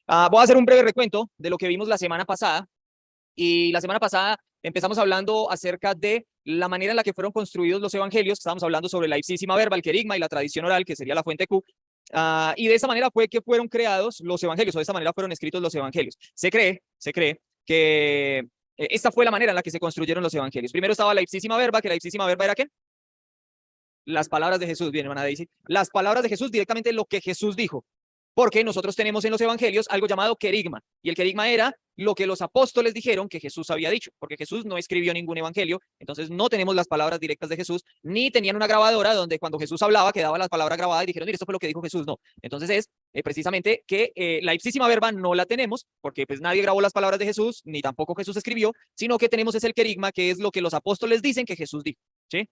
Voy a hacer un breve recuento de lo que vimos la semana pasada. Y la semana pasada empezamos hablando acerca de la manera en la que fueron construidos los evangelios. Estábamos hablando sobre la ipsísima verba, el querigma y la tradición oral, que sería la fuente Q. Y de esa manera fue que fueron creados los evangelios, o de esa manera fueron escritos los evangelios. Se cree que esta fue la manera en la que se construyeron los evangelios. Primero estaba la ipsísima verba, que la ipsísima verba era ¿qué? Las palabras de Jesús, bien, hermana Daisy. Las palabras de Jesús, directamente lo que Jesús dijo. Porque nosotros tenemos en los evangelios algo llamado querigma, y el querigma era lo que los apóstoles dijeron que Jesús había dicho, porque Jesús no escribió ningún evangelio, entonces no tenemos las palabras directas de Jesús, ni tenían una grabadora donde cuando Jesús hablaba quedaba la palabra grabada y dijeron, mira, esto fue lo que dijo Jesús, no. Entonces es precisamente que la ipsísima verba no la tenemos, porque pues nadie grabó las palabras de Jesús, ni tampoco Jesús escribió, sino que tenemos es el querigma, que es lo que los apóstoles dicen que Jesús dijo, ¿sí?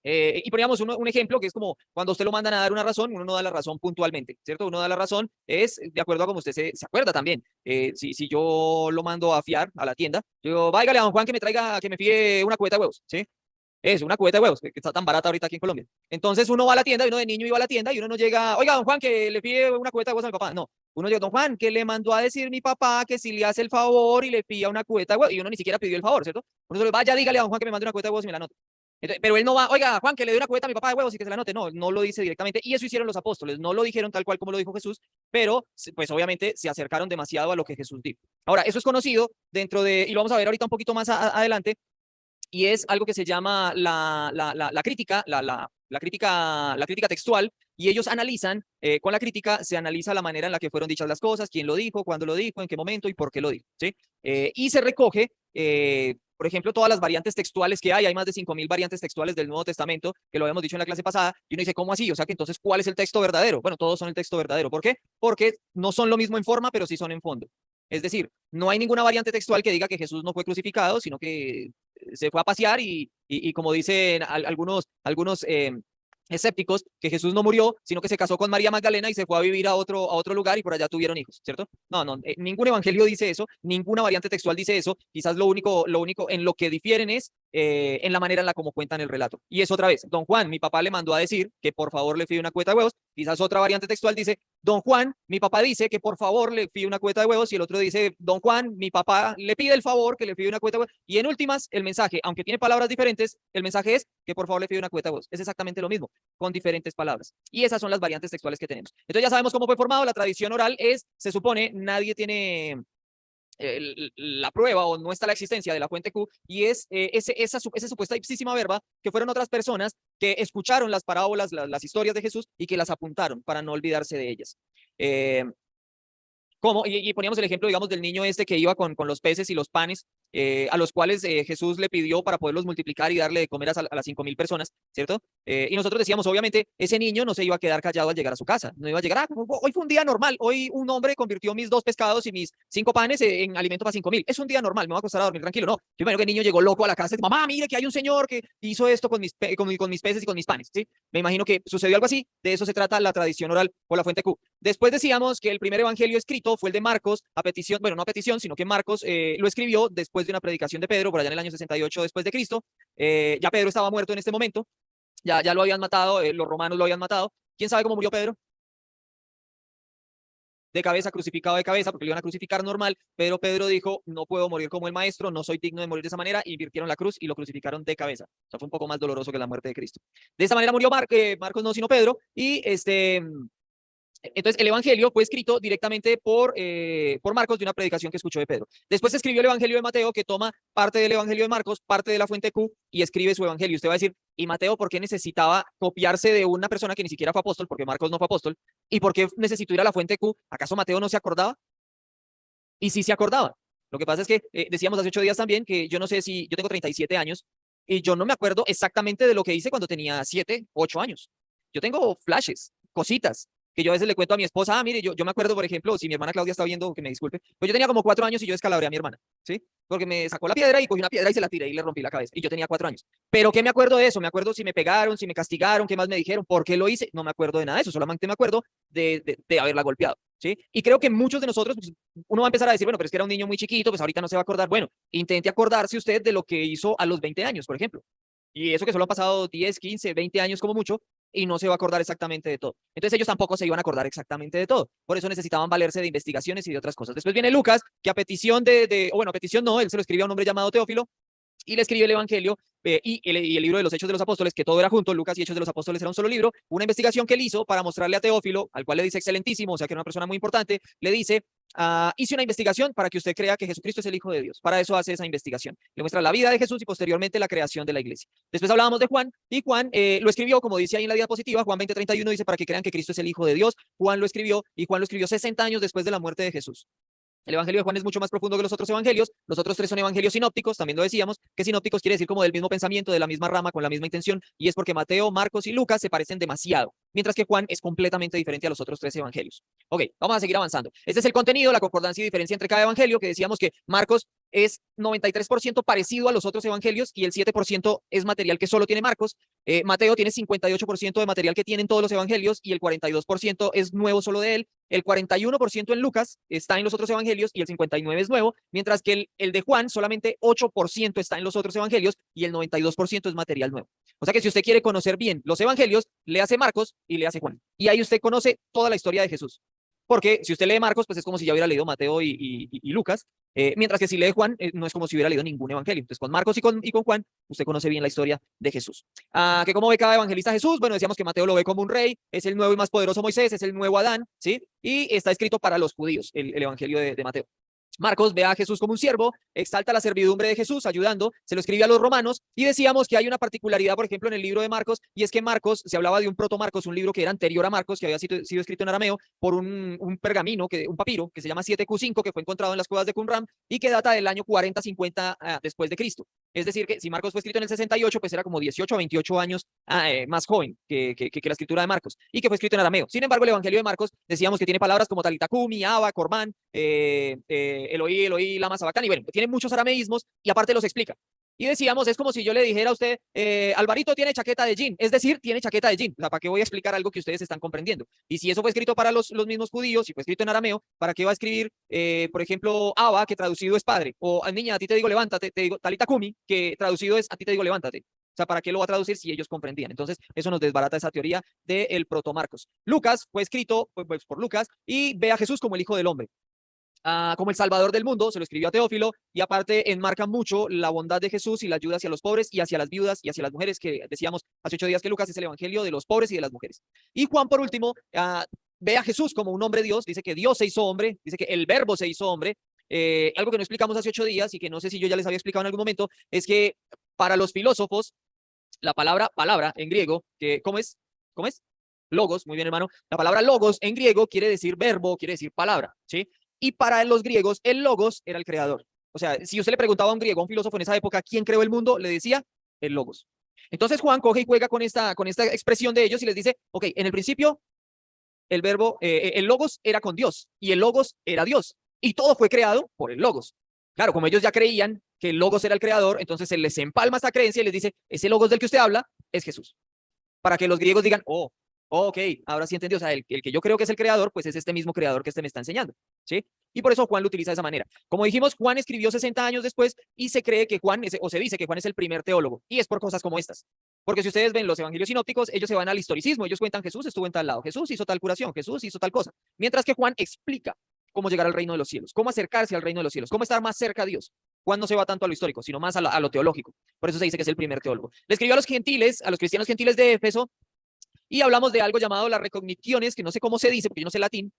Y poníamos un ejemplo que es como cuando usted lo mandan a dar una razón, uno no da la razón puntualmente, ¿cierto? Uno da la razón es de acuerdo a como usted se acuerda también. Si yo lo mando a fiar a la tienda, yo digo, váyale a don Juan que me traiga, que me fíe una cubeta de huevos, ¿sí? Es una cubeta de huevos, que está tan barata ahorita aquí en Colombia. Entonces uno va a la tienda, y uno de niño iba a la tienda y uno no llega, oiga, don Juan, que le pide una cubeta de huevos a mi papá. No, uno llega, don Juan, que le mandó a decir mi papá que si le hace el favor y le pilla una cubeta de huevos, y uno ni siquiera pidió el favor, ¿cierto? Uno solo vaya, dígale a don Juan que me mande una cubeta de huevos y me la nota. Pero él no va, oiga, Juan, que le dé una cubeta a mi papá de huevos y que se la anote. No, no lo dice directamente. Y eso hicieron los apóstoles. No lo dijeron tal cual como lo dijo Jesús, pero pues obviamente se acercaron demasiado a lo que Jesús dijo. Ahora, eso es conocido dentro de, y lo vamos a ver ahorita un poquito más adelante, y es algo que se llama la crítica, la crítica textual, y ellos analizan, con la crítica se analiza la manera en la que fueron dichas las cosas, quién lo dijo, cuándo lo dijo, en qué momento y por qué lo dijo, ¿sí? Y se recoge, por ejemplo, todas las variantes textuales que hay más de 5.000 variantes textuales del Nuevo Testamento, que lo habíamos dicho en la clase pasada, y uno dice, ¿cómo así? O sea que entonces, ¿cuál es el texto verdadero? Bueno, todos son el texto verdadero. ¿Por qué? Porque no son lo mismo en forma, pero sí son en fondo. Es decir, no hay ninguna variante textual que diga que Jesús no fue crucificado, sino que se fue a pasear y como dicen algunos escépticos, que Jesús no murió, sino que se casó con María Magdalena y se fue a vivir a otro lugar y por allá tuvieron hijos, ¿cierto? No, ningún evangelio dice eso, ninguna variante textual dice eso, quizás lo único en lo que difieren es en la manera en la como cuentan el relato. Y es otra vez, don Juan, mi papá le mandó a decir que por favor le fíe una cueta de huevos, quizás otra variante textual dice, don Juan, mi papá dice que por favor le fíe una cueta de huevos, y el otro dice, don Juan, mi papá le pide el favor que le fíe una cueta de huevos, y en últimas, el mensaje, aunque tiene palabras diferentes, el mensaje es que por favor le fíe una cueta de huevos. Es exactamente lo mismo, con diferentes palabras. Y esas son las variantes textuales que tenemos. Entonces ya sabemos cómo fue formado. La tradición oral es, se supone, nadie tiene la prueba o no está la existencia de la fuente Q, y es esa supuesta ipsísima verba, que fueron otras personas que escucharon las parábolas, las historias de Jesús y que las apuntaron para no olvidarse de ellas. ¿Cómo? Y poníamos el ejemplo, digamos, del niño este que iba con los peces y los panes, a los cuales Jesús le pidió para poderlos multiplicar y darle de comer a las 5.000 personas, ¿cierto? Y nosotros decíamos, obviamente, ese niño no se iba a quedar callado al llegar a su casa, no iba a llegar, hoy fue un día normal, hoy un hombre convirtió mis 2 pescados y mis 5 panes en alimento para 5.000, es un día normal, me voy a acostar a dormir tranquilo, no. Yo imagino que el niño llegó loco a la casa, mamá, mire que hay un señor que hizo esto con mis peces y con mis panes, ¿sí? Me imagino que sucedió algo así, de eso se trata la tradición oral o la fuente Q. Después decíamos que el primer evangelio escrito fue el de Marcos, a petición, bueno, no a petición, sino que Marcos lo escribió después de una predicación de Pedro, por allá en el año 68 después de Cristo. Ya Pedro estaba muerto en este momento, ya lo habían matado, los romanos lo habían matado. ¿Quién sabe cómo murió Pedro? De cabeza, crucificado de cabeza, porque lo iban a crucificar normal, pero Pedro dijo, no puedo morir como el maestro, no soy digno de morir de esa manera, y invirtieron la cruz y lo crucificaron de cabeza. O sea, fue un poco más doloroso que la muerte de Cristo. De esa manera murió Marcos, no, sino Pedro, y entonces, el Evangelio fue escrito directamente por Marcos de una predicación que escuchó de Pedro. Después se escribió el Evangelio de Mateo, que toma parte del Evangelio de Marcos, parte de la fuente Q, y escribe su Evangelio. Usted va a decir, ¿y Mateo por qué necesitaba copiarse de una persona que ni siquiera fue apóstol, porque Marcos no fue apóstol? ¿Y por qué necesitó ir a la fuente Q? ¿Acaso Mateo no se acordaba? Y sí se acordaba. Lo que pasa es que decíamos hace 8 días también que yo no sé si yo tengo 37 años y yo no me acuerdo exactamente de lo que hice cuando tenía 7, 8 años. Yo tengo flashes, cositas, que yo a veces le cuento a mi esposa, mire, yo me acuerdo, por ejemplo, si mi hermana Claudia está viendo, que me disculpe, pues yo tenía como 4 años y yo descalabré a mi hermana, ¿sí? Porque me sacó la piedra y cogí una piedra y se la tiré y le rompí la cabeza. Y yo tenía 4 años. ¿Pero qué me acuerdo de eso? Me acuerdo si me pegaron, si me castigaron, qué más me dijeron, por qué lo hice. No me acuerdo de nada de eso, solamente me acuerdo de haberla golpeado, ¿sí? Y creo que muchos de nosotros, pues, uno va a empezar a decir, bueno, pero es que era un niño muy chiquito, pues ahorita no se va a acordar. Bueno, intente acordarse usted de lo que hizo a los 20 años, por ejemplo. Y eso que solo han pasado 10, 15, 20 años como mucho, y no se va a acordar exactamente de todo. Entonces ellos tampoco se iban a acordar exactamente de todo. Por eso necesitaban valerse de investigaciones y de otras cosas. Después viene Lucas, que a petición o bueno, a petición no, él se lo escribió a un hombre llamado Teófilo, y le escribió el Evangelio y el libro de los Hechos de los Apóstoles, que todo era junto. Lucas y Hechos de los Apóstoles era un solo libro. Una investigación que él hizo para mostrarle a Teófilo, al cual le dice excelentísimo, o sea que era una persona muy importante, le dice, hice una investigación para que usted crea que Jesucristo es el Hijo de Dios. Para eso hace esa investigación. Le muestra la vida de Jesús y posteriormente la creación de la iglesia. Después hablábamos de Juan, y Juan lo escribió, como dice ahí en la diapositiva, Juan 20:31 dice, para que crean que Cristo es el Hijo de Dios. Juan lo escribió, y Juan lo escribió 60 años después de la muerte de Jesús. El Evangelio de Juan es mucho más profundo que los otros evangelios. Los otros tres son evangelios sinópticos, también lo decíamos, que sinópticos quiere decir como del mismo pensamiento, de la misma rama, con la misma intención, y es porque Mateo, Marcos y Lucas se parecen demasiado, mientras que Juan es completamente diferente a los otros tres evangelios. Ok, vamos a seguir avanzando. Este es el contenido, la concordancia y diferencia entre cada evangelio, que decíamos que Marcos es 93% parecido a los otros evangelios y el 7% es material que solo tiene Marcos. Mateo tiene 58% de material que tienen todos los evangelios y el 42% es nuevo solo de él. El 41% en Lucas está en los otros evangelios y el 59% es nuevo, mientras que el de Juan solamente 8% está en los otros evangelios y el 92% es material nuevo. O sea que si usted quiere conocer bien los evangelios, le hace Marcos y le hace Juan. Y ahí usted conoce toda la historia de Jesús. Porque si usted lee Marcos, pues es como si ya hubiera leído Mateo y Lucas, mientras que si lee Juan, no es como si hubiera leído ningún evangelio. Entonces, con Marcos y con Juan, usted conoce bien la historia de Jesús. ¿Que cómo ve cada evangelista a Jesús? Bueno, decíamos que Mateo lo ve como un rey, es el nuevo y más poderoso Moisés, es el nuevo Adán, ¿sí? Y está escrito para los judíos, el evangelio de Mateo. Marcos ve a Jesús como un siervo, exalta la servidumbre de Jesús ayudando, se lo escribe a los romanos, y decíamos que hay una particularidad, por ejemplo, en el libro de Marcos, y es que Marcos, se hablaba de un proto-Marcos, un libro que era anterior a Marcos, que había sido escrito en arameo por un pergamino, un papiro, que se llama 7Q5, que fue encontrado en las cuevas de Qumran, y que data del año 40-50 después de Cristo. Es decir, que si Marcos fue escrito en el 68, pues era como 18 o 28 años más joven que la escritura de Marcos, y que fue escrito en arameo. Sin embargo, el evangelio de Marcos, decíamos que tiene palabras como talitakumi, Abba, Cormán, Eloí, Eloí, lama sabactani, bueno, tiene muchos arameísmos y aparte los explica. Y decíamos, es como si yo le dijera a usted, Alvarito tiene chaqueta de jean, es decir, tiene chaqueta de jean. O sea, ¿para qué voy a explicar algo que ustedes están comprendiendo? Y si eso fue escrito para los mismos judíos y fue escrito en arameo, ¿para qué va a escribir, por ejemplo, Abba, que traducido es padre? O niña, a ti te digo levántate, te digo talita kumi, que traducido es a ti te digo levántate. O sea, ¿para qué lo va a traducir si ellos comprendían? Entonces, eso nos desbarata esa teoría del proto-Marcos. Lucas fue escrito pues, por Lucas y ve a Jesús como el Hijo del Hombre. Como el Salvador del mundo, se lo escribió a Teófilo, y aparte enmarca mucho la bondad de Jesús y la ayuda hacia los pobres y hacia las viudas y hacia las mujeres, que decíamos hace 8 días que Lucas es el evangelio de los pobres y de las mujeres. Y Juan, por último, ve a Jesús como un hombre Dios, dice que Dios se hizo hombre, dice que el verbo se hizo hombre. Algo que no explicamos hace 8 días y que no sé si yo ya les había explicado en algún momento, es que para los filósofos, la palabra en griego, ¿cómo es? ¿Cómo es? Logos, muy bien, hermano. La palabra logos en griego quiere decir verbo, quiere decir palabra, ¿sí? Y para los griegos, el logos era el creador. O sea, si usted le preguntaba a un griego, a un filósofo en esa época, ¿quién creó el mundo? Le decía el logos. Entonces Juan coge y juega con esta expresión de ellos y les dice, ok, en el principio el verbo, el logos era con Dios y el logos era Dios. Y todo fue creado por el logos. Claro, como ellos ya creían que el logos era el creador, entonces se les empalma esa creencia y les dice, ese logos del que usted habla es Jesús. Para que los griegos digan, ok, ahora sí entendió, o sea, el que yo creo que es el creador, pues es este mismo creador que este me está enseñando, ¿sí? Y por eso Juan lo utiliza de esa manera. Como dijimos, Juan escribió 60 años después y se cree que Juan, o se dice que Juan es el primer teólogo, y es por cosas como estas. Porque si ustedes ven los evangelios sinópticos, ellos se van al historicismo, ellos cuentan Jesús estuvo en tal lado, Jesús hizo tal curación, Jesús hizo tal cosa, mientras que Juan explica cómo llegar al reino de los cielos, cómo acercarse al reino de los cielos, cómo estar más cerca a Dios. Juan no se va tanto a lo histórico, sino más a lo teológico. Por eso se dice que es el primer teólogo. Le escribió a los gentiles, a los cristianos gentiles de Éfeso, y hablamos de algo llamado las recogniciones, que no sé cómo se dice, porque yo no sé latín,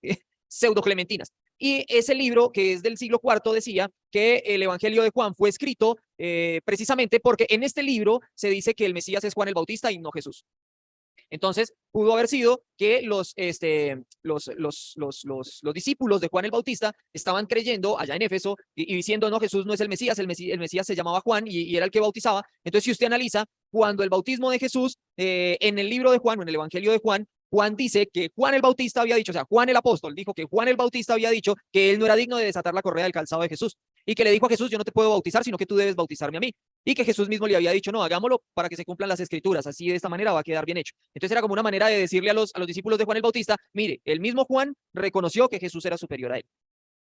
pseudo-clementinas. Y ese libro, que es del siglo IV, decía que el Evangelio de Juan fue escrito precisamente porque en este libro se dice que el Mesías es Juan el Bautista y no Jesús. Entonces, pudo haber sido que los discípulos de Juan el Bautista estaban creyendo allá en Éfeso y diciendo, no, Jesús no es el Mesías, el Mesías se llamaba Juan y era el que bautizaba. Entonces, si usted analiza, cuando el bautismo de Jesús, en el libro de Juan, o en el Evangelio de Juan, Juan dice que Juan el Bautista había dicho, o sea, Juan el apóstol dijo que Juan el Bautista había dicho que él no era digno de desatar la correa del calzado de Jesús, y que le dijo a Jesús, yo no te puedo bautizar, sino que tú debes bautizarme a mí. Y que Jesús mismo le había dicho, no, hagámoslo para que se cumplan las escrituras, así de esta manera va a quedar bien hecho. Entonces era como una manera de decirle a los discípulos de Juan el Bautista, mire, el mismo Juan reconoció que Jesús era superior a él.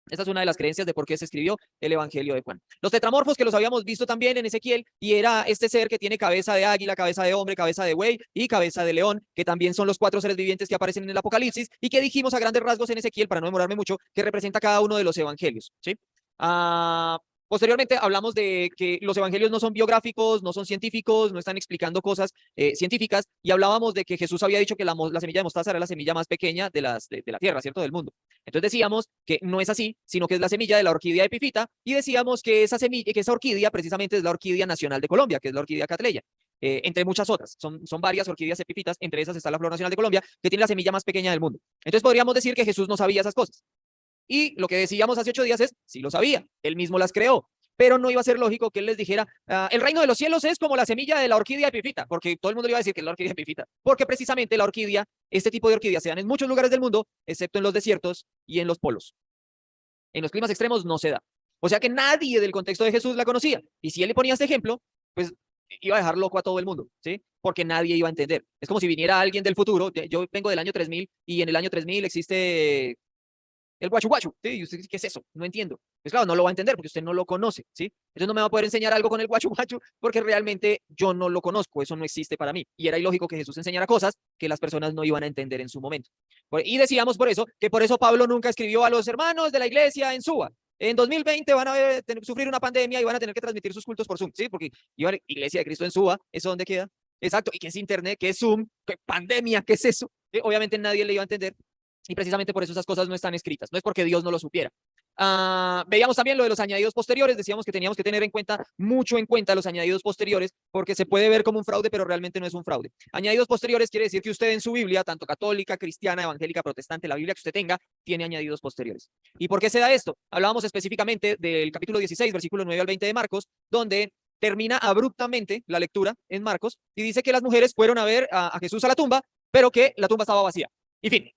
Esta es una de las creencias de por qué se escribió el Evangelio de Juan. Los tetramorfos, que los habíamos visto también en Ezequiel, y era este ser que tiene cabeza de águila, cabeza de hombre, cabeza de buey y cabeza de león, que también son los 4 seres vivientes que aparecen en el Apocalipsis y que dijimos a grandes rasgos en Ezequiel, para no demorarme mucho, que representa cada uno de los evangelios, ¿sí? Posteriormente hablamos de que los evangelios no son biográficos, no son científicos, no están explicando cosas científicas, y hablábamos de que Jesús había dicho que la semilla de mostaza era la semilla más pequeña de la tierra, ¿cierto? Del mundo. Entonces decíamos que no es así, sino que es la semilla de la orquídea epifita, y decíamos que esa semilla, que esa orquídea precisamente es la orquídea nacional de Colombia, que es la orquídea catleya. Entre muchas otras, son varias orquídeas epifitas, entre esas está la flor nacional de Colombia, que tiene la semilla más pequeña del mundo. Entonces podríamos decir que Jesús no sabía esas cosas. Y lo que decíamos hace 8 días es, sí lo sabía, él mismo las creó, pero no iba a ser lógico que él les dijera, el reino de los cielos es como la semilla de la orquídea epifita, porque todo el mundo le iba a decir que es la orquídea epifita, porque precisamente la orquídea, este tipo de orquídeas se dan en muchos lugares del mundo, excepto en los desiertos y en los polos. En los climas extremos no se da. O sea que nadie del contexto de Jesús la conocía. Y si él le ponía este ejemplo, pues iba a dejar loco a todo el mundo, ¿sí? Porque nadie iba a entender. Es como si viniera alguien del futuro, yo vengo del año 3000 y en el año 3000 existe el guachu guachu, ¿sí? Y usted dice, ¿qué es eso? No entiendo. Pues claro, no lo va a entender porque usted no lo conoce, ¿sí? Entonces no me va a poder enseñar algo con el guachu guachu porque realmente yo no lo conozco, eso no existe para mí. Y era ilógico que Jesús enseñara cosas que las personas no iban a entender en su momento. Y decíamos por eso, que por eso Pablo nunca escribió a los hermanos de la iglesia en Suba. En 2020 van a sufrir una pandemia y van a tener que transmitir sus cultos por Zoom, ¿sí? Porque iba a Iglesia de Cristo en Suba, ¿eso dónde queda? Exacto, ¿y qué es Internet? ¿Qué es Zoom? ¿Qué pandemia? ¿Qué es eso? Obviamente nadie le iba a entender. Y precisamente por eso esas cosas no están escritas, no es porque Dios no lo supiera. Veíamos también lo de los añadidos posteriores, decíamos que teníamos que tener mucho en cuenta los añadidos posteriores, porque se puede ver como un fraude, pero realmente no es un fraude. Añadidos posteriores quiere decir que usted en su Biblia, tanto católica, cristiana, evangélica, protestante, la Biblia que usted tenga, tiene añadidos posteriores. ¿Y por qué se da esto? Hablábamos específicamente del capítulo 16, versículo 9 al 20 de Marcos, donde termina abruptamente la lectura en Marcos y dice que las mujeres fueron a ver a Jesús a la tumba, pero que la tumba estaba vacía. Y fin.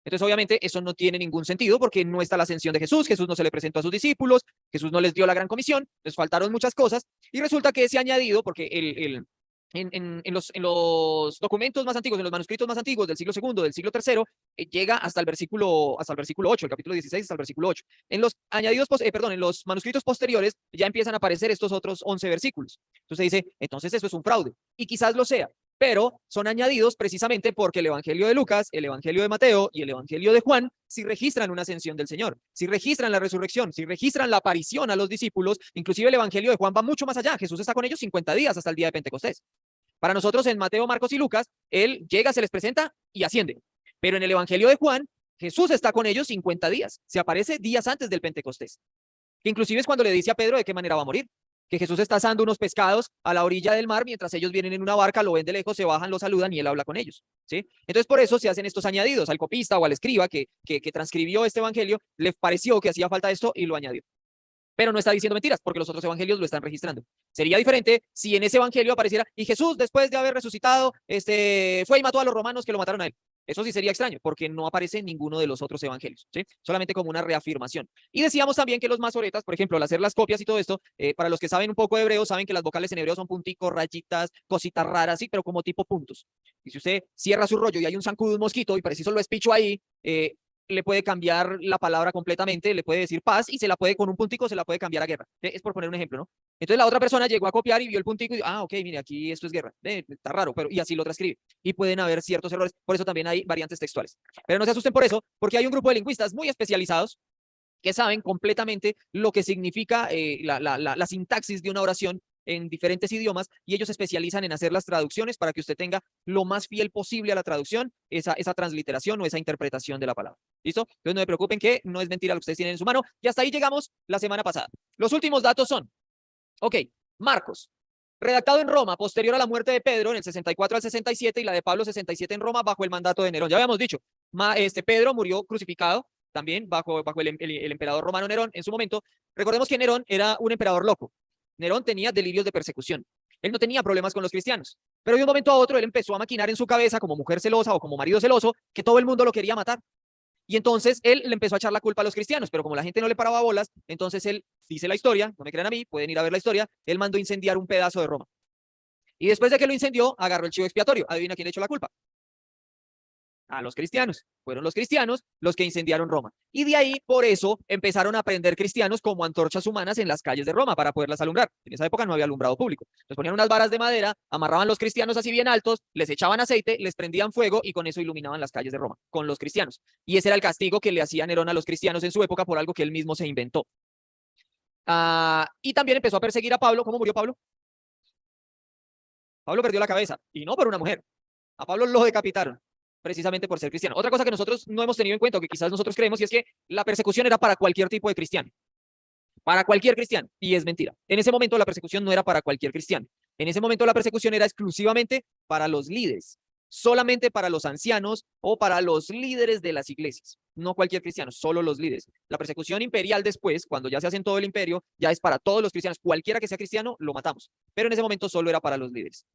Entonces, obviamente, eso no tiene ningún sentido porque no está la ascensión de Jesús, Jesús no se le presentó a sus discípulos, Jesús no les dio la gran comisión, les faltaron muchas cosas, y resulta que ese añadido, porque en los documentos más antiguos, en los manuscritos más antiguos del siglo II, del siglo III, llega hasta el versículo 8, el capítulo 16 hasta el versículo 8. En los en los manuscritos posteriores ya empiezan a aparecer estos otros 11 versículos. Entonces dice, entonces eso es un fraude, y quizás lo sea, pero son añadidos precisamente porque el Evangelio de Lucas, el Evangelio de Mateo y el Evangelio de Juan sí registran una ascensión del Señor, sí registran la resurrección, sí registran la aparición a los discípulos. Inclusive el Evangelio de Juan va mucho más allá. Jesús está con ellos 50 días hasta el día de Pentecostés. Para nosotros en Mateo, Marcos y Lucas, él llega, se les presenta y asciende. Pero en el Evangelio de Juan, Jesús está con ellos 50 días. Se aparece días antes del Pentecostés. Que inclusive es cuando le dice a Pedro de qué manera va a morir. Que Jesús está asando unos pescados a la orilla del mar mientras ellos vienen en una barca, lo ven de lejos, se bajan, lo saludan y él habla con ellos, ¿sí? Entonces por eso se hacen estos añadidos. Al copista o al escriba que transcribió este evangelio le pareció que hacía falta esto y lo añadió. Pero no está diciendo mentiras porque los otros evangelios lo están registrando. Sería diferente si en ese evangelio apareciera y Jesús, después de haber resucitado, fue y mató a los romanos que lo mataron a él. Eso sí sería extraño, porque no aparece en ninguno de los otros evangelios, ¿sí? Solamente como una reafirmación. Y decíamos también que los masoretas, por ejemplo, al hacer las copias y todo esto, para los que saben un poco de hebreo, saben que las vocales en hebreo son punticos, rayitas, cositas raras, sí, pero como tipo puntos. Y si usted cierra su rollo y hay un zancudo, un mosquito, y preciso lo espicho ahí, le puede cambiar la palabra completamente, le puede decir paz y se la puede, con un puntico, se la puede cambiar a guerra. Es por poner un ejemplo, ¿no? Entonces la otra persona llegó a copiar y vio el puntico y dijo, ok, mire, aquí esto es guerra. Está raro, pero y así lo transcribe. Y pueden haber ciertos errores, por eso también hay variantes textuales. Pero no se asusten por eso, porque hay un grupo de lingüistas muy especializados que saben completamente lo que significa la sintaxis de una oración en diferentes idiomas y ellos se especializan en hacer las traducciones para que usted tenga lo más fiel posible a la traducción, esa transliteración o esa interpretación de la palabra. ¿Listo? Entonces no se preocupen que no es mentira lo que ustedes tienen en su mano. Y hasta ahí llegamos la semana pasada. Los últimos datos son, Marcos, redactado en Roma, posterior a la muerte de Pedro en el 64 al 67 y la de Pablo 67 en Roma bajo el mandato de Nerón. Ya habíamos dicho, Pedro murió crucificado también bajo el emperador romano Nerón en su momento. Recordemos que Nerón era un emperador loco. Nerón tenía delirios de persecución. Él no tenía problemas con los cristianos. Pero de un momento a otro él empezó a maquinar en su cabeza como mujer celosa o como marido celoso que todo el mundo lo quería matar. Y entonces él le empezó a echar la culpa a los cristianos, pero como la gente no le paraba bolas, entonces él dice la historia, no me crean a mí, pueden ir a ver la historia, él mandó incendiar un pedazo de Roma. Y después de que lo incendió, agarró el chivo expiatorio. Adivina quién le echó la culpa. a los cristianos. Fueron los cristianos los que incendiaron Roma. Y de ahí, por eso, empezaron a prender cristianos como antorchas humanas en las calles de Roma para poderlas alumbrar. En esa época no había alumbrado público. Les ponían unas varas de madera, amarraban los cristianos así bien altos, les echaban aceite, les prendían fuego y con eso iluminaban las calles de Roma, con los cristianos. Y ese era el castigo que le hacía Nerón a los cristianos en su época por algo que él mismo se inventó. Y también empezó a perseguir a Pablo. ¿Cómo murió Pablo? Pablo perdió la cabeza, y no por una mujer. A Pablo lo decapitaron, precisamente por ser cristiano. Otra cosa que nosotros no hemos tenido en cuenta, o que quizás nosotros creemos, y es que la persecución era para cualquier tipo de cristiano. Para cualquier cristiano, y es mentira. En ese momento la persecución no era para cualquier cristiano. En ese momento la persecución era exclusivamente para los líderes, solamente para los ancianos o para los líderes de las iglesias. No cualquier cristiano, solo los líderes. La persecución imperial después, cuando ya se hace en todo el imperio, ya es para todos los cristianos. Cualquiera que sea cristiano, lo matamos. Pero en ese momento solo era para los líderes.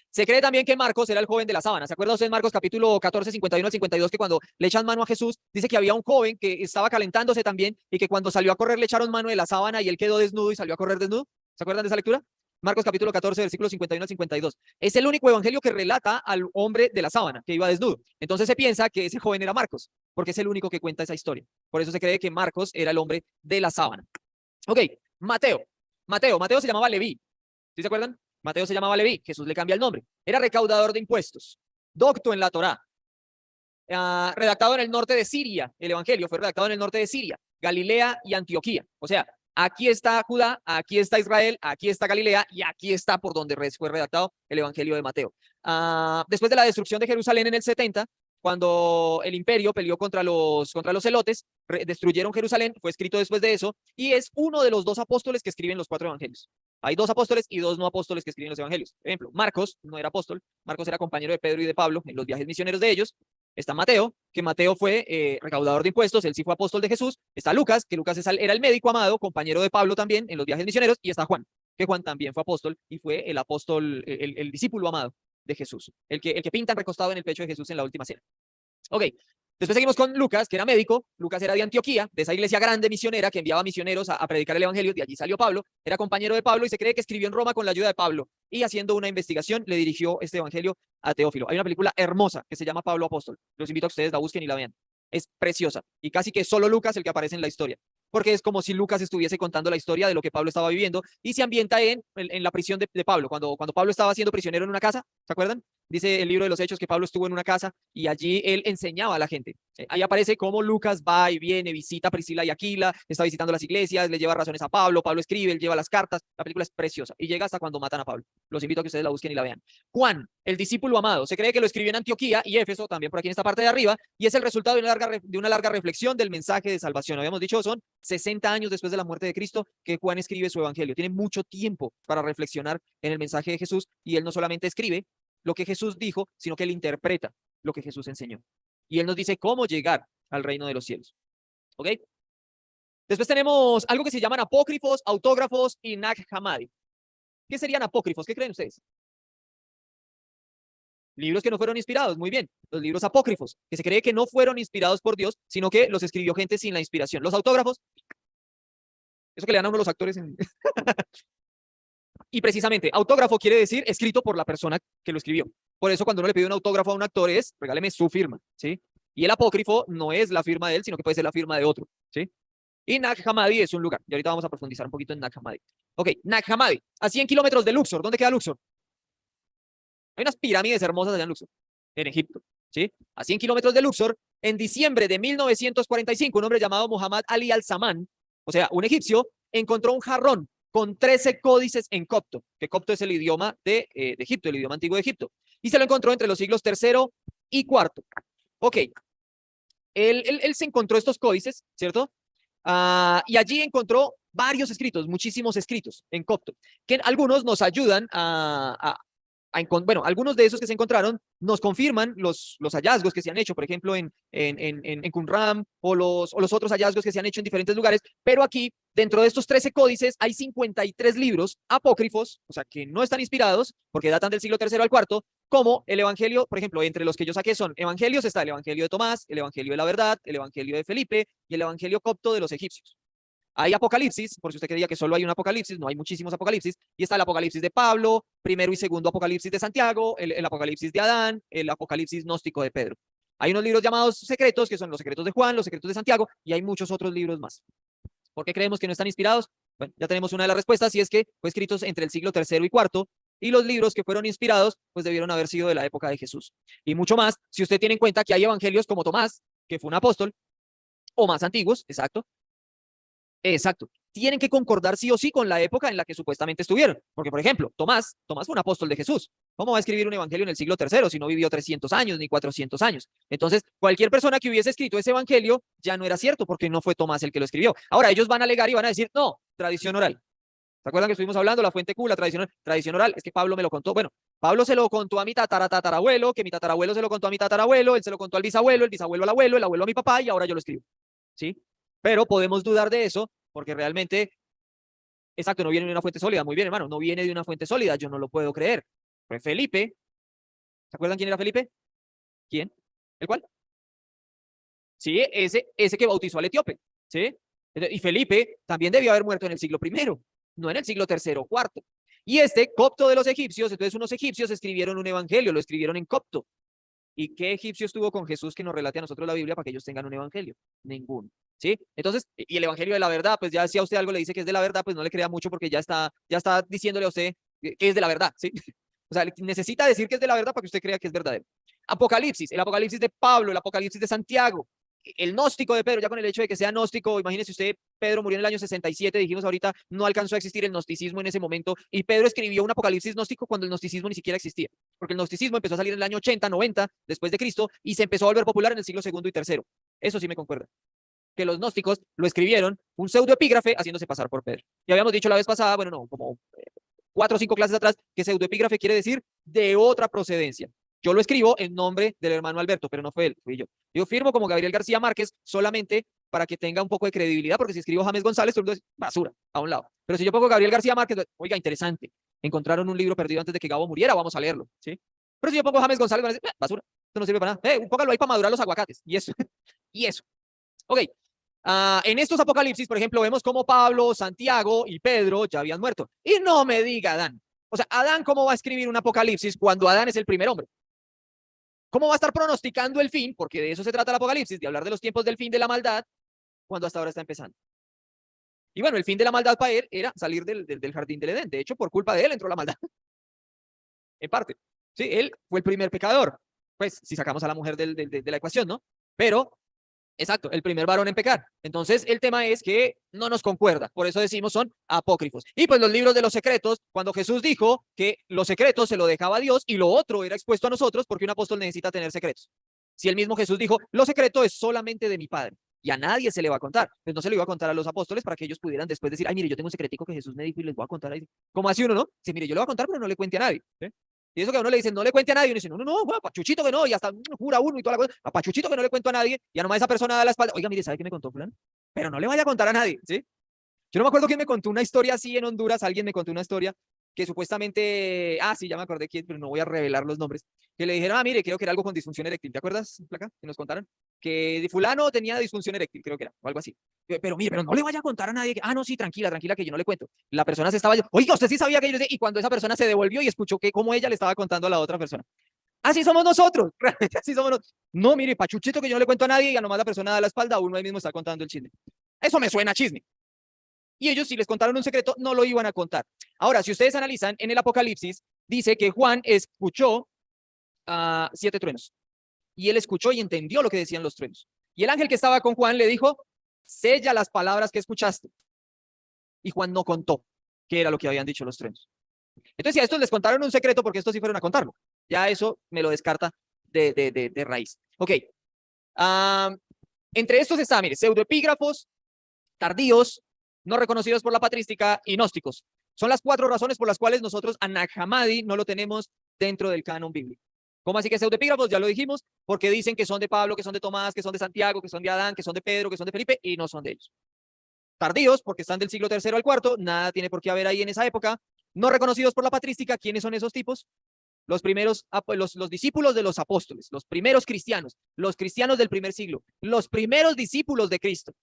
Se cree también que Marcos era el joven de la sábana. ¿Se acuerda usted en Marcos capítulo 14, 51 al 52, que cuando le echan mano a Jesús, dice que había un joven que estaba calentándose también y que cuando salió a correr le echaron mano de la sábana y él quedó desnudo y salió a correr desnudo? ¿Se acuerdan de esa lectura? Marcos capítulo 14, versículos 51 al 52. Es el único evangelio que relata al hombre de la sábana, que iba desnudo. Entonces se piensa que ese joven era Marcos, porque es el único que cuenta esa historia. Por eso se cree que Marcos era el hombre de la sábana. Ok, Mateo. Mateo se llamaba Leví. ¿Sí se acuerdan? Mateo se llamaba Leví, Jesús le cambia el nombre. Era recaudador de impuestos, docto en la Torá, redactado en el norte de Siria. El evangelio fue redactado en el norte de Siria, Galilea y Antioquía. O sea, aquí está Judá, aquí está Israel, aquí está Galilea y aquí está por donde fue redactado el evangelio de Mateo. Después de la destrucción de Jerusalén en el 70, cuando el imperio peleó contra los celotes, destruyeron Jerusalén, fue escrito después de eso, y es uno de los dos apóstoles que escriben los 4 evangelios. Hay 2 apóstoles y 2 no apóstoles que escriben los evangelios. Por ejemplo, Marcos no era apóstol, Marcos era compañero de Pedro y de Pablo en los viajes misioneros de ellos. Está Mateo, que Mateo fue recaudador de impuestos, él sí fue apóstol de Jesús. Está Lucas, que Lucas era el médico amado, compañero de Pablo también en los viajes misioneros. Y está Juan, que Juan también fue apóstol y fue el apóstol, el discípulo amado de Jesús, el que pintan recostado en el pecho de Jesús en la última cena. Ok, después seguimos con Lucas, que era médico. Lucas era de Antioquía, de esa iglesia grande misionera que enviaba misioneros a predicar el evangelio. De allí salió Pablo, era compañero de Pablo y se cree que escribió en Roma con la ayuda de Pablo. Y haciendo una investigación le dirigió este evangelio a Teófilo. Hay una película hermosa que se llama Pablo Apóstol. Los invito a que ustedes la busquen y la vean. Es preciosa y casi que solo Lucas el que aparece en la historia, porque es como si Lucas estuviese contando la historia de lo que Pablo estaba viviendo y se ambienta en la prisión de Pablo, cuando Pablo estaba siendo prisionero en una casa. ¿Se acuerdan? Dice el libro de los Hechos que Pablo estuvo en una casa y allí él enseñaba a la gente. Ahí aparece cómo Lucas va y viene, visita a Priscila y Aquila, está visitando las iglesias, le lleva razones a Pablo, Pablo escribe, él lleva las cartas. La película es preciosa y llega hasta cuando matan a Pablo. Los invito a que ustedes la busquen y la vean. Juan, el discípulo amado, se cree que lo escribió en Antioquía y Éfeso, también por aquí en esta parte de arriba, y es el resultado de una larga reflexión del mensaje de salvación. Habíamos dicho, son 60 años después de la muerte de Cristo que Juan escribe su evangelio. Tiene mucho tiempo para reflexionar en el mensaje de Jesús y él no solamente escribe lo que Jesús dijo, sino que él interpreta lo que Jesús enseñó. Y él nos dice cómo llegar al reino de los cielos. ¿Ok? Después tenemos algo que se llaman apócrifos, autógrafos y Nag Hammadi. ¿Qué serían apócrifos? ¿Qué creen ustedes? Libros que no fueron inspirados, muy bien. Los libros apócrifos, que se cree que no fueron inspirados por Dios, sino que los escribió gente sin la inspiración. Los autógrafos, eso que le dan a uno los actores en... Y precisamente, autógrafo quiere decir escrito por la persona que lo escribió. Por eso cuando uno le pide un autógrafo a un actor es, regáleme su firma, ¿sí? Y el apócrifo no es la firma de él, sino que puede ser la firma de otro, ¿sí? Y Nag Hammadi es un lugar. Y ahorita vamos a profundizar un poquito en Nag Hammadi. Ok, Nag Hammadi, a 100 kilómetros de Luxor. ¿Dónde queda Luxor? Hay unas pirámides hermosas allá en Luxor, en Egipto, ¿sí? A 100 kilómetros de Luxor, en diciembre de 1945, un hombre llamado Muhammad Ali al-Zaman, o sea, un egipcio, encontró un jarrón con 13 códices en copto, que copto es el idioma de Egipto, el idioma antiguo de Egipto, y se lo encontró entre los siglos tercero y cuarto. Ok, él se encontró estos códices, ¿cierto? Y allí encontró varios escritos, muchísimos escritos en copto, que algunos nos ayudan bueno, algunos de esos que se encontraron nos confirman los hallazgos que se han hecho, por ejemplo, en Qumran o los otros hallazgos que se han hecho en diferentes lugares, pero aquí, dentro de estos 13 códices, hay 53 libros apócrifos, o sea, que no están inspirados, porque datan del siglo III al IV, como el Evangelio, por ejemplo, entre los que yo saqué son Evangelios, está el Evangelio de Tomás, el Evangelio de la Verdad, el Evangelio de Felipe y el Evangelio copto de los egipcios. Hay Apocalipsis, por si usted creía que solo hay un Apocalipsis, no hay muchísimos Apocalipsis, y está el Apocalipsis de Pablo, primero y segundo Apocalipsis de Santiago, el Apocalipsis de Adán, el Apocalipsis gnóstico de Pedro. Hay unos libros llamados secretos, que son los secretos de Juan, los secretos de Santiago, y hay muchos otros libros más. ¿Por qué creemos que no están inspirados? Bueno, ya tenemos una de las respuestas, y es que fue escritos entre el siglo III y IV, y los libros que fueron inspirados, pues debieron haber sido de la época de Jesús. Y mucho más, si usted tiene en cuenta que hay evangelios como Tomás, que fue un apóstol, o más antiguos, exacto, exacto, tienen que concordar sí o sí con la época en la que supuestamente estuvieron. Porque, por ejemplo, Tomás fue un apóstol de Jesús. ¿Cómo va a escribir un evangelio en el siglo III si no vivió 300 años ni 400 años? Entonces, cualquier persona que hubiese escrito ese evangelio ya no era cierto porque no fue Tomás el que lo escribió. Ahora, ellos van a alegar y van a decir, no, tradición oral. ¿Se acuerdan que estuvimos hablando? La fuente Q, la tradición oral. Es que Pablo me lo contó. Bueno, Pablo se lo contó a mi tatarabuelo, que mi tatarabuelo se lo contó a mi tatarabuelo, él se lo contó al bisabuelo, el bisabuelo al abuelo, el abuelo a mi papá y ahora yo lo escribo. ¿Sí? Pero podemos dudar de eso porque realmente, exacto, no viene de una fuente sólida. Muy bien, hermano, no viene de una fuente sólida. Yo no lo puedo creer. Fue Felipe. ¿Se acuerdan quién era Felipe? ¿Quién? ¿El cuál? Sí, ese que bautizó al etíope. ¿Sí? Y Felipe también debió haber muerto en el siglo I, no en el siglo III o IV. Y este copto de los egipcios, entonces unos egipcios escribieron un evangelio, lo escribieron en copto. ¿Y qué egipcio estuvo con Jesús que nos relate a nosotros la Biblia para que ellos tengan un evangelio? Ninguno. ¿Sí? Entonces, y el evangelio de la verdad, pues ya si a usted algo le dice que es de la verdad, pues no le crea mucho porque ya está diciéndole a usted que es de la verdad, ¿sí? O sea, necesita decir que es de la verdad para que usted crea que es verdadero. Apocalipsis, el Apocalipsis de Pablo, el Apocalipsis de Santiago, el gnóstico de Pedro, ya con el hecho de que sea gnóstico, imagínese usted, Pedro murió en el año 67, dijimos ahorita, no alcanzó a existir el gnosticismo en ese momento, y Pedro escribió un Apocalipsis gnóstico cuando el gnosticismo ni siquiera existía, porque el gnosticismo empezó a salir en el año 80, 90, después de Cristo, y se empezó a volver popular en el siglo II y III. Eso sí me concuerda, que los gnósticos lo escribieron un pseudoepígrafe haciéndose pasar por Pedro. Y habíamos dicho la vez pasada, bueno, no, como 4 o 5 clases atrás, que pseudoepígrafe quiere decir de otra procedencia. Yo lo escribo en nombre del hermano Alberto, pero no fue él, fui yo. Yo firmo como Gabriel García Márquez solamente para que tenga un poco de credibilidad, porque si escribo James González, todo es basura, a un lado. Pero si yo pongo Gabriel García Márquez, oiga, interesante, encontraron un libro perdido antes de que Gabo muriera, vamos a leerlo, ¿sí? Pero si yo pongo James González, van a decir, basura, esto no sirve para nada. Póngalo ahí para madurar los aguacates, y eso, y eso. Ok, en estos apocalipsis, por ejemplo, vemos cómo Pablo, Santiago y Pedro ya habían muerto. Y no me diga Adán. O sea, Adán, ¿cómo va a escribir un apocalipsis cuando Adán es el primer hombre? ¿Cómo va a estar pronosticando el fin? Porque de eso se trata el apocalipsis, de hablar de los tiempos del fin de la maldad, cuando hasta ahora está empezando. Y bueno, el fin de la maldad para él era salir del jardín del Edén. De hecho, por culpa de él entró la maldad. En parte. Sí, él fue el primer pecador. Pues, si sacamos a la mujer de la ecuación, ¿no? Pero exacto, el primer varón en pecar. Entonces, el tema es que no nos concuerda. Por eso decimos son apócrifos. Y pues los libros de los secretos, cuando Jesús dijo que los secretos se lo dejaba a Dios y lo otro era expuesto a nosotros, porque un apóstol necesita tener secretos. Si el mismo Jesús dijo, lo secreto es solamente de mi Padre y a nadie se le va a contar, pues no se le iba a contar a los apóstoles para que ellos pudieran después decir, ay, mire, yo tengo un secretico que Jesús me dijo y les voy a contar ahí. ¿Cómo así uno, no? Sí, mire, yo le voy a contar, pero no le cuente a nadie. ¿Sí? Y eso que a uno le dicen, no le cuente a nadie, uno dice, no, no, no, bueno, Pachuchito que no, y hasta jura uno y toda la cosa, a Pachuchito que no le cuento a nadie, y a nomás esa persona da la espalda, oiga, mire, ¿sabe qué me contó fulano? Pero no le vaya a contar a nadie, ¿sí? Yo no me acuerdo quién me contó una historia así en Honduras, alguien me contó una historia que supuestamente, sí, ya me acordé quién, pero no voy a revelar los nombres, que le dijeron, mire, creo que era algo con disfunción eréctil, ¿te acuerdas, Placa? Que nos contaron, que fulano tenía disfunción eréctil, creo que era, o algo así. Pero mire, pero no le vaya a contar a nadie, no, sí, tranquila, tranquila, que yo no le cuento. La persona se estaba, oiga, usted sí sabía que yo, y cuando esa persona se devolvió y escuchó que cómo ella le estaba contando a la otra persona. Así somos nosotros, realmente así somos nosotros. No, mire, Pachuchito que yo no le cuento a nadie y a nomás la persona da la espalda, uno ahí mismo está contando el chisme. Eso me suena a chisme. Y ellos, si les contaron un secreto, no lo iban a contar. Ahora, si ustedes analizan en el Apocalipsis, dice que Juan escuchó 7 truenos. Y él escuchó y entendió lo que decían los truenos. Y el ángel que estaba con Juan le dijo, sella las palabras que escuchaste. Y Juan no contó qué era lo que habían dicho los truenos. Entonces, si a estos les contaron un secreto, porque estos sí fueron a contarlo. Ya eso me lo descarta de raíz. Ok. Entre estos está, mire, pseudoepígrafos, tardíos, no reconocidos por la patrística y gnósticos. Son las 4 razones por las cuales nosotros a Nag Hammadi no lo tenemos dentro del canon bíblico. ¿Cómo así que pseudoepígrafos? Ya lo dijimos, porque dicen que son de Pablo, que son de Tomás, que son de Santiago, que son de Adán, que son de Pedro, que son de Felipe, y no son de ellos. Tardíos, porque están del siglo III al IV, nada tiene por qué haber ahí en esa época. No reconocidos por la patrística, ¿quiénes son esos tipos? Los primeros, los discípulos de los apóstoles, los primeros cristianos, los cristianos del primer siglo, los primeros discípulos de Cristo,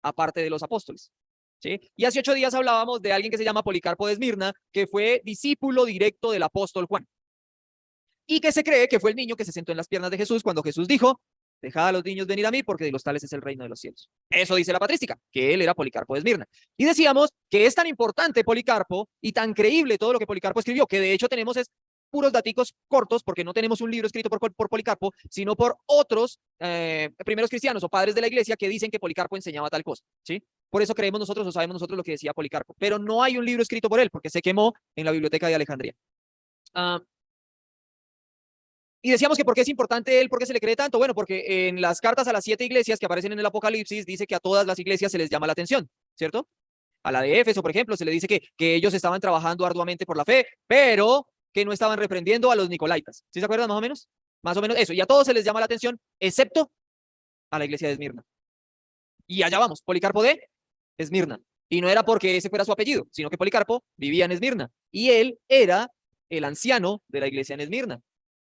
aparte de los apóstoles. ¿Sí? Y hace 8 días hablábamos de alguien que se llama Policarpo de Esmirna, que fue discípulo directo del apóstol Juan. Y que se cree que fue el niño que se sentó en las piernas de Jesús cuando Jesús dijo, Dejad a los niños venir a mí, porque de los tales es el reino de los cielos. Eso dice la patrística, que él era Policarpo de Esmirna. Y decíamos que es tan importante Policarpo y tan creíble todo lo que Policarpo escribió, que de hecho tenemos es puros daticos cortos, porque no tenemos un libro escrito por Policarpo, sino por otros primeros cristianos o padres de la iglesia que dicen que Policarpo enseñaba tal cosa, ¿sí? Por eso creemos nosotros o sabemos nosotros lo que decía Policarpo, pero no hay un libro escrito por él, porque se quemó en la biblioteca de Alejandría. Y decíamos que por qué es importante él, por qué se le cree tanto. Bueno, porque en las cartas a las 7 iglesias que aparecen en el Apocalipsis dice que a todas las iglesias se les llama la atención, ¿cierto? A la de Éfeso, por ejemplo, se le dice que ellos estaban trabajando arduamente por la fe, pero que no estaban reprendiendo a los nicolaitas. ¿Sí se acuerdan más o menos? Más o menos eso. Y a todos se les llama la atención, excepto a la iglesia de Esmirna. Y allá vamos, Policarpo de Esmirna. Y no era porque ese fuera su apellido, sino que Policarpo vivía en Esmirna. Y él era el anciano de la iglesia en Esmirna,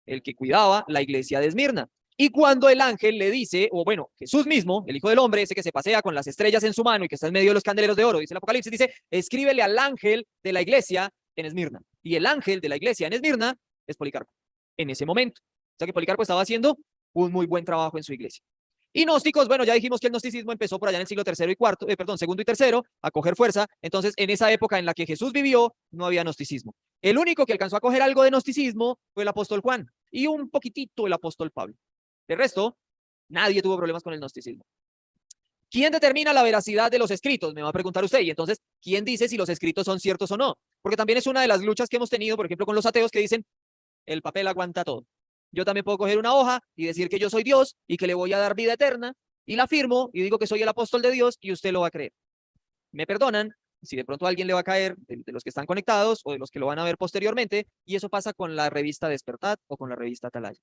el que cuidaba la iglesia de Esmirna. Y cuando el ángel le dice, o bueno, Jesús mismo, el Hijo del Hombre, ese que se pasea con las estrellas en su mano y que está en medio de los candeleros de oro, dice el Apocalipsis, dice, escríbele al ángel de la iglesia en Esmirna. Y el ángel de la iglesia en Esmirna es Policarpo, en ese momento. O sea que Policarpo estaba haciendo un muy buen trabajo en su iglesia. Y gnósticos, bueno, ya dijimos que el gnosticismo empezó por allá en el siglo tercero y cuarto, segundo y tercero, a coger fuerza. Entonces, en esa época en la que Jesús vivió, no había gnosticismo. El único que alcanzó a coger algo de gnosticismo fue el apóstol Juan y un poquitito el apóstol Pablo. De resto, nadie tuvo problemas con el gnosticismo. ¿Quién determina la veracidad de los escritos? Me va a preguntar usted. Y entonces, ¿quién dice si los escritos son ciertos o no? Porque también es una de las luchas que hemos tenido, por ejemplo, con los ateos que dicen, el papel aguanta todo. Yo también puedo coger una hoja y decir que yo soy Dios y que le voy a dar vida eterna, y la firmo y digo que soy el apóstol de Dios y usted lo va a creer. Me perdonan si de pronto a alguien le va a caer de los que están conectados o de los que lo van a ver posteriormente, y eso pasa con la revista Despertad o con la revista Atalaya.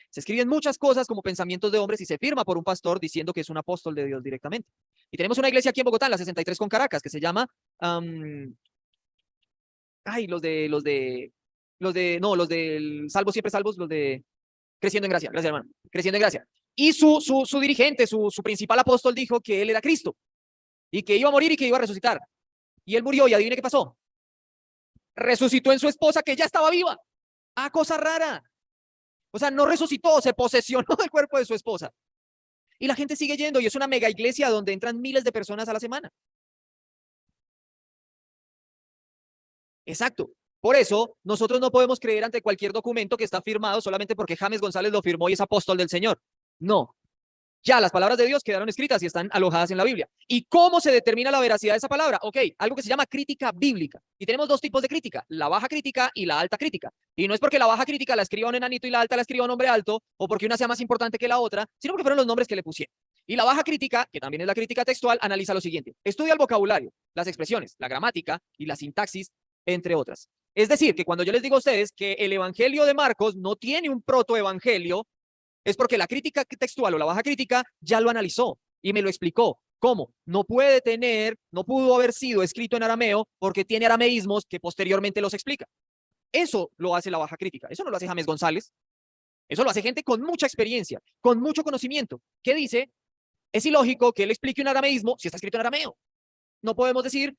Se escriben muchas cosas como pensamientos de hombres y se firma por un pastor diciendo que es un apóstol de Dios directamente. Y tenemos una iglesia aquí en Bogotá, en la 63 con Caracas, que se llama los del Salvos Siempre Salvos, los de Creciendo en Gracia. Gracias, hermano. Creciendo en Gracia. Y su dirigente, su principal apóstol dijo que él era Cristo y que iba a morir y que iba a resucitar. Y él murió y adivine qué pasó. Resucitó en su esposa que ya estaba viva. Ah, cosa rara. O sea, no resucitó, se posesionó del cuerpo de su esposa. Y la gente sigue yendo y es una mega iglesia donde entran miles de personas a la semana. Exacto. Por eso, nosotros no podemos creer ante cualquier documento que está firmado solamente porque James González lo firmó y es apóstol del Señor. No. Ya las palabras de Dios quedaron escritas y están alojadas en la Biblia. ¿Y cómo se determina la veracidad de esa palabra? Ok, algo que se llama crítica bíblica. Y tenemos dos tipos de crítica, la baja crítica y la alta crítica. Y no es porque la baja crítica la escriba un enanito y la alta la escriba un hombre alto, o porque una sea más importante que la otra, sino porque fueron los nombres que le pusieron. Y la baja crítica, que también es la crítica textual, analiza lo siguiente. Estudia el vocabulario, las expresiones, la gramática y la sintaxis, entre otras. Es decir, que cuando yo les digo a ustedes que el Evangelio de Marcos no tiene un protoevangelio, es porque la crítica textual o la baja crítica ya lo analizó y me lo explicó. ¿Cómo? No pudo haber sido escrito en arameo porque tiene arameísmos que posteriormente los explica. Eso lo hace la baja crítica. Eso no lo hace James González. Eso lo hace gente con mucha experiencia, con mucho conocimiento, que dice, es ilógico que él explique un arameísmo si está escrito en arameo. No podemos decir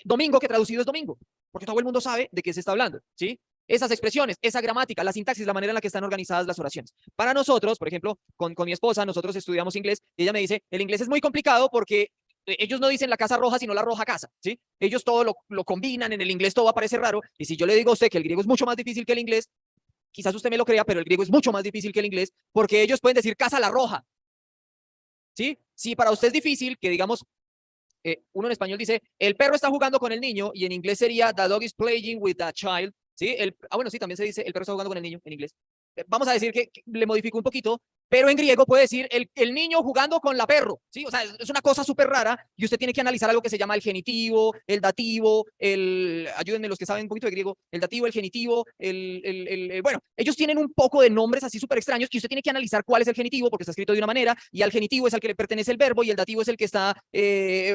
domingo, que traducido es domingo, porque todo el mundo sabe de qué se está hablando, ¿sí? Esas expresiones, esa gramática, la sintaxis, la manera en la que están organizadas las oraciones. Para nosotros, por ejemplo, con mi esposa, nosotros estudiamos inglés y ella me dice, el inglés es muy complicado porque ellos no dicen la casa roja, sino la roja casa, ¿sí? Ellos todo lo combinan, en el inglés todo aparece raro, y si yo le digo a usted que el griego es mucho más difícil que el inglés, quizás usted me lo crea, pero el griego es mucho más difícil que el inglés, porque ellos pueden decir casa la roja, ¿sí? Si para usted es difícil que digamos, uno en español dice, el perro está jugando con el niño, y en inglés sería, the dog is playing with the child, ¿sí? Bueno, sí, también se dice, el perro está jugando con el niño en inglés. Vamos a decir que le modifico un poquito, pero en griego puede decir el niño jugando con la perro, ¿sí? O sea, es una cosa súper rara y usted tiene que analizar algo que se llama el genitivo, el dativo, ayúdenme los que saben un poquito de griego, el dativo, el genitivo, bueno, ellos tienen un poco de nombres así súper extraños y usted tiene que analizar cuál es el genitivo porque está escrito de una manera y al genitivo es al que le pertenece el verbo y el dativo es el que está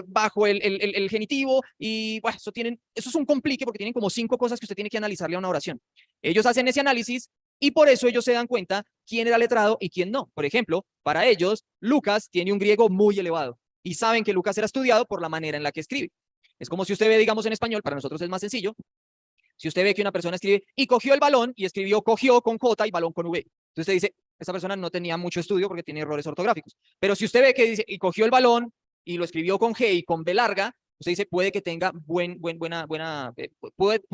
bajo el genitivo y bueno, eso es un complique porque tienen como 5 cosas que usted tiene que analizarle a una oración. Ellos hacen ese análisis y por eso ellos se dan cuenta quién era letrado y quién no. Por ejemplo, para ellos, Lucas tiene un griego muy elevado y saben que Lucas era estudiado por la manera en la que escribe. Es como si usted ve, digamos, en español, para nosotros es más sencillo. Si usted ve que una persona escribe y cogió el balón y escribió cogió con J y balón con V. Entonces usted dice, esta persona no tenía mucho estudio porque tiene errores ortográficos. Pero si usted ve que dice, y cogió el balón y lo escribió con G y con B larga, usted dice, puede que tenga pudo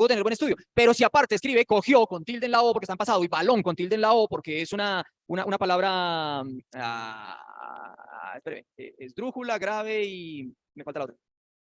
tener buen estudio. Pero si aparte escribe, cogió con tilde en la O porque está en pasado y balón con tilde en la O porque es una palabra, espérame, esdrújula, grave y me falta la otra.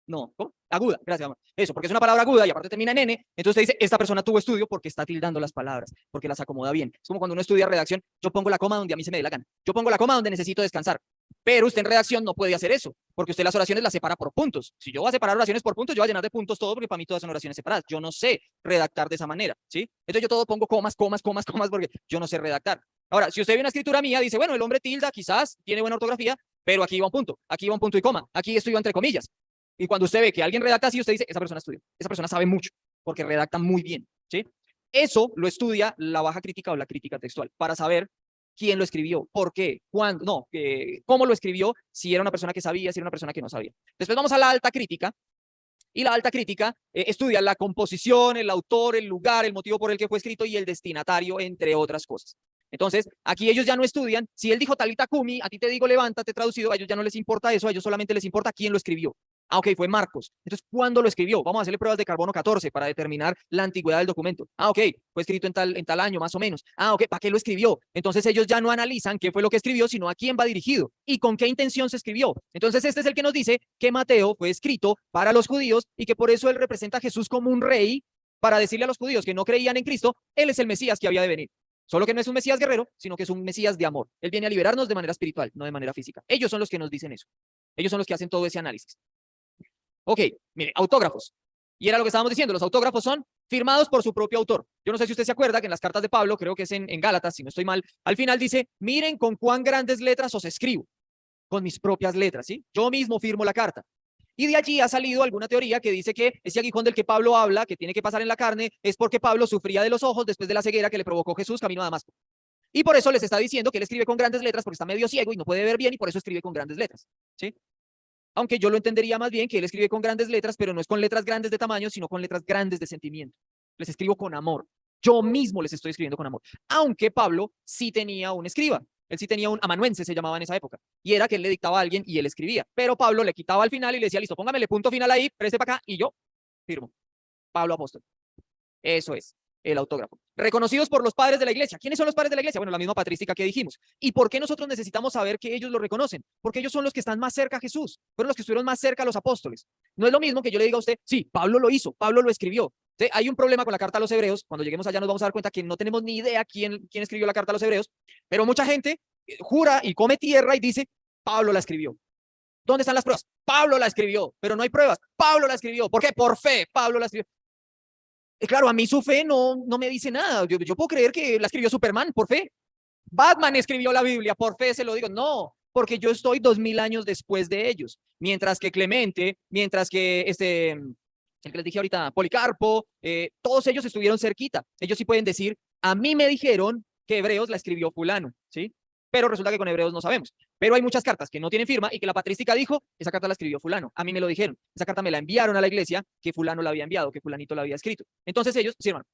No, ¿cómo? Aguda, gracias, amor. Eso, porque es una palabra aguda y aparte termina en N, entonces te dice, esta persona tuvo estudio porque está tildando las palabras, porque las acomoda bien. Es como cuando uno estudia redacción, yo pongo la coma donde a mí se me dé la gana. Yo pongo la coma donde necesito descansar. Pero usted en redacción no puede hacer eso, porque usted las oraciones las separa por puntos. Si yo voy a separar oraciones por puntos, yo voy a llenar de puntos todo, porque para mí todas son oraciones separadas. Yo no sé redactar de esa manera, ¿sí? Entonces yo todo pongo comas, comas, comas, comas, porque yo no sé redactar. Ahora, si usted ve una escritura mía, dice, bueno, el hombre tilda, quizás tiene buena ortografía, pero aquí va un punto y coma, aquí esto iba entre comillas. Y cuando usted ve que alguien redacta así, usted dice, esa persona estudió, esa persona sabe mucho, porque redacta muy bien, ¿sí? Eso lo estudia la baja crítica o la crítica textual, para saber quién lo escribió, por qué, cuándo, no, cómo lo escribió, si era una persona que sabía, si era una persona que no sabía. Después vamos a la alta crítica, y la alta crítica estudia la composición, el autor, el lugar, el motivo por el que fue escrito y el destinatario, entre otras cosas. Entonces, aquí ellos ya no estudian. Si él dijo talita kumi, a ti te digo levántate traducido, a ellos ya no les importa eso, a ellos solamente les importa quién lo escribió. Ah, ok, fue Marcos. Entonces, ¿cuándo lo escribió? Vamos a hacerle pruebas de carbono 14 para determinar la antigüedad del documento. Ah, ok, fue escrito en tal año, más o menos. Ah, ok, ¿para qué lo escribió? Entonces, ellos ya no analizan qué fue lo que escribió, sino a quién va dirigido y con qué intención se escribió. Entonces, este es el que nos dice que Mateo fue escrito para los judíos y que por eso él representa a Jesús como un rey para decirle a los judíos que no creían en Cristo, él es el Mesías que había de venir. Solo que no es un Mesías guerrero, sino que es un Mesías de amor. Él viene a liberarnos de manera espiritual, no de manera física. Ellos son los que nos dicen eso. Ellos son los que hacen todo ese análisis. Ok, mire, autógrafos. Y era lo que estábamos diciendo, los autógrafos son firmados por su propio autor. Yo no sé si usted se acuerda que en las cartas de Pablo, creo que es en Gálatas, si no estoy mal, al final dice, miren con cuán grandes letras os escribo, con mis propias letras, ¿sí? Yo mismo firmo la carta. Y de allí ha salido alguna teoría que dice que ese aguijón del que Pablo habla, que tiene que pasar en la carne, es porque Pablo sufría de los ojos después de la ceguera que le provocó Jesús camino a Damasco. Y por eso les está diciendo que él escribe con grandes letras porque está medio ciego y no puede ver bien y por eso escribe con grandes letras, ¿sí? Aunque yo lo entendería más bien que él escribe con grandes letras, pero no es con letras grandes de tamaño, sino con letras grandes de sentimiento. Les escribo con amor. Yo mismo les estoy escribiendo con amor. Aunque Pablo sí tenía un escriba. Él sí tenía un amanuense, se llamaba en esa época. Y era que él le dictaba a alguien y él escribía. Pero Pablo le quitaba al final y le decía, listo, póngamele punto final ahí, preste para acá y yo firmo. Pablo Apóstol. Eso es el autógrafo. Reconocidos por los padres de la iglesia. ¿Quiénes son los padres de la iglesia? Bueno, la misma patrística que dijimos. ¿Y por qué nosotros necesitamos saber que ellos lo reconocen? Porque ellos son los que están más cerca a Jesús. Fueron los que estuvieron más cerca a los apóstoles. No es lo mismo que yo le diga a usted, sí, Pablo lo hizo, Pablo lo escribió. ¿Sí? Hay un problema con la carta a los hebreos. Cuando lleguemos allá nos vamos a dar cuenta que no tenemos ni idea quién escribió la carta a los hebreos. Pero mucha gente jura y come tierra y dice, Pablo la escribió. ¿Dónde están las pruebas? Pablo la escribió, pero no hay pruebas. Pablo la escribió. ¿Por qué? Por fe. Pablo la escribió. Claro, a mí su fe no me dice nada. Yo puedo creer que la escribió Superman por fe. Batman escribió la Biblia, por fe se lo digo. No, porque yo estoy 2000 años después de ellos. Mientras que Clemente, mientras que el que les dije ahorita, Policarpo, todos ellos estuvieron cerquita. Ellos sí pueden decir, a mí me dijeron que Hebreos la escribió fulano, ¿sí? Pero resulta que con Hebreos no sabemos. Pero hay muchas cartas que no tienen firma y que la patrística dijo, esa carta la escribió fulano. A mí me lo dijeron. Esa carta me la enviaron a la iglesia, que fulano la había enviado, que fulanito la había escrito. Entonces ellos, sí, hermano.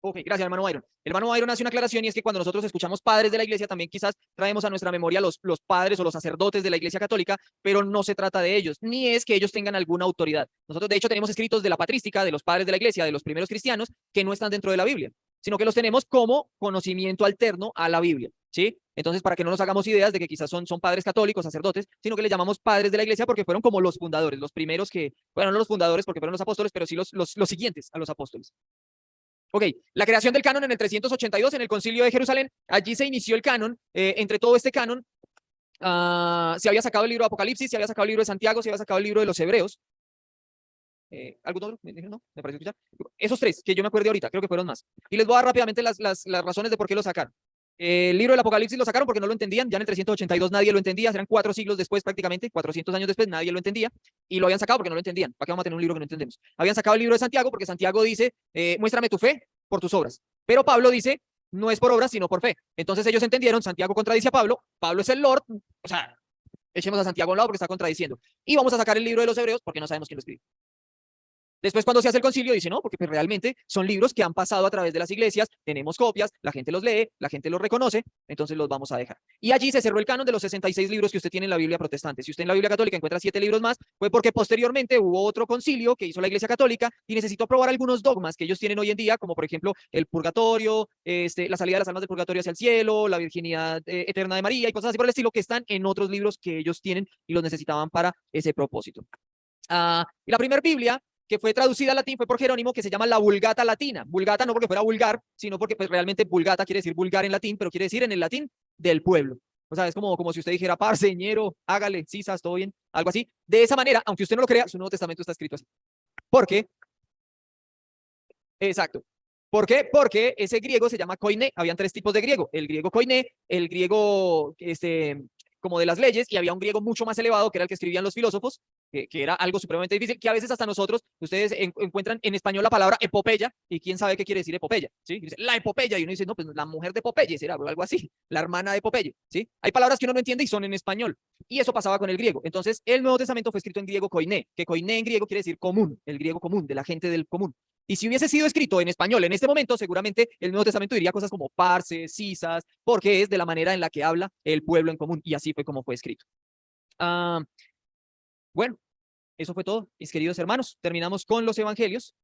Ok, gracias, hermano Byron. El hermano Byron hace una aclaración y es que cuando nosotros escuchamos padres de la iglesia, también quizás traemos a nuestra memoria los padres o los sacerdotes de la iglesia católica, pero no se trata de ellos, ni es que ellos tengan alguna autoridad. Nosotros, de hecho, tenemos escritos de la patrística, de los padres de la iglesia, de los primeros cristianos, que no están dentro de la Biblia, sino que los tenemos como conocimiento alterno a la Biblia, ¿sí? Entonces, para que no nos hagamos ideas de que quizás son padres católicos, sacerdotes, sino que les llamamos padres de la iglesia porque fueron como los fundadores, los primeros que, bueno, no los fundadores porque fueron los apóstoles, pero sí los siguientes a los apóstoles. Ok, la creación del canon en el 382 en el Concilio de Jerusalén, allí se inició el canon, entre todo este canon, se había sacado el libro de Apocalipsis, se había sacado el libro de Santiago, se había sacado el libro de los Hebreos. ¿Algún otro? ¿No? ¿Me parece escuchar? Esos tres, que yo me acuerdo ahorita, creo que fueron más. Y les voy a dar rápidamente las razones de por qué lo sacaron. El libro del Apocalipsis lo sacaron porque no lo entendían, ya en el 382 nadie lo entendía, eran 4 siglos después prácticamente, 400 años después nadie lo entendía, y lo habían sacado porque no lo entendían. ¿Para qué vamos a tener un libro que no entendemos? Habían sacado el libro de Santiago porque Santiago dice, muéstrame tu fe por tus obras. Pero Pablo dice, no es por obras, sino por fe. Entonces ellos entendieron, Santiago contradice a Pablo, Pablo es el Lord, o sea, echemos a Santiago a un lado porque está contradiciendo. Y vamos a sacar el libro de los Hebreos porque no sabemos quién lo escribió. Después, cuando se hace el concilio, dice, no, porque pues, realmente son libros que han pasado a través de las iglesias, tenemos copias, la gente los lee, la gente los reconoce, entonces los vamos a dejar. Y allí se cerró el canon de los 66 libros que usted tiene en la Biblia protestante. Si usted en la Biblia católica encuentra 7 libros más, fue porque posteriormente hubo otro concilio que hizo la Iglesia Católica y necesitó aprobar algunos dogmas que ellos tienen hoy en día, como por ejemplo el purgatorio, la salida de las almas del purgatorio hacia el cielo, la virginidad eterna de María y cosas así por el estilo, que están en otros libros que ellos tienen y los necesitaban para ese propósito. Y la primera Biblia que fue traducida al latín fue por Jerónimo, que se llama la Vulgata Latina. Vulgata no porque fuera vulgar, sino porque pues, realmente vulgata quiere decir vulgar en latín, pero quiere decir en el latín del pueblo. O sea, es como si usted dijera, parceñero, hágale, sisas, todo bien, algo así. De esa manera, aunque usted no lo crea, su Nuevo Testamento está escrito así. ¿Por qué? Exacto. ¿Por qué? Porque ese griego se llama koiné. Habían 3 tipos de griego. El griego koiné, el griego como de las leyes, y había un griego mucho más elevado, que era el que escribían los filósofos, que era algo supremamente difícil, que a veces hasta nosotros, ustedes encuentran en español la palabra epopeya, y quién sabe qué quiere decir epopeya, ¿sí? Dice, la epopeya, y uno dice, no, pues la mujer de Popeye será, o algo así, la hermana de Popeye, ¿sí? Hay palabras que uno no entiende y son en español, y eso pasaba con el griego. Entonces, el Nuevo Testamento fue escrito en griego koiné, que koiné en griego quiere decir común, el griego común, de la gente del común. Y si hubiese sido escrito en español en este momento, seguramente el Nuevo Testamento diría cosas como parce, sisas, porque es de la manera en la que habla el pueblo en común. Y así fue como fue escrito. Bueno, eso fue todo, mis queridos hermanos. Terminamos con los evangelios.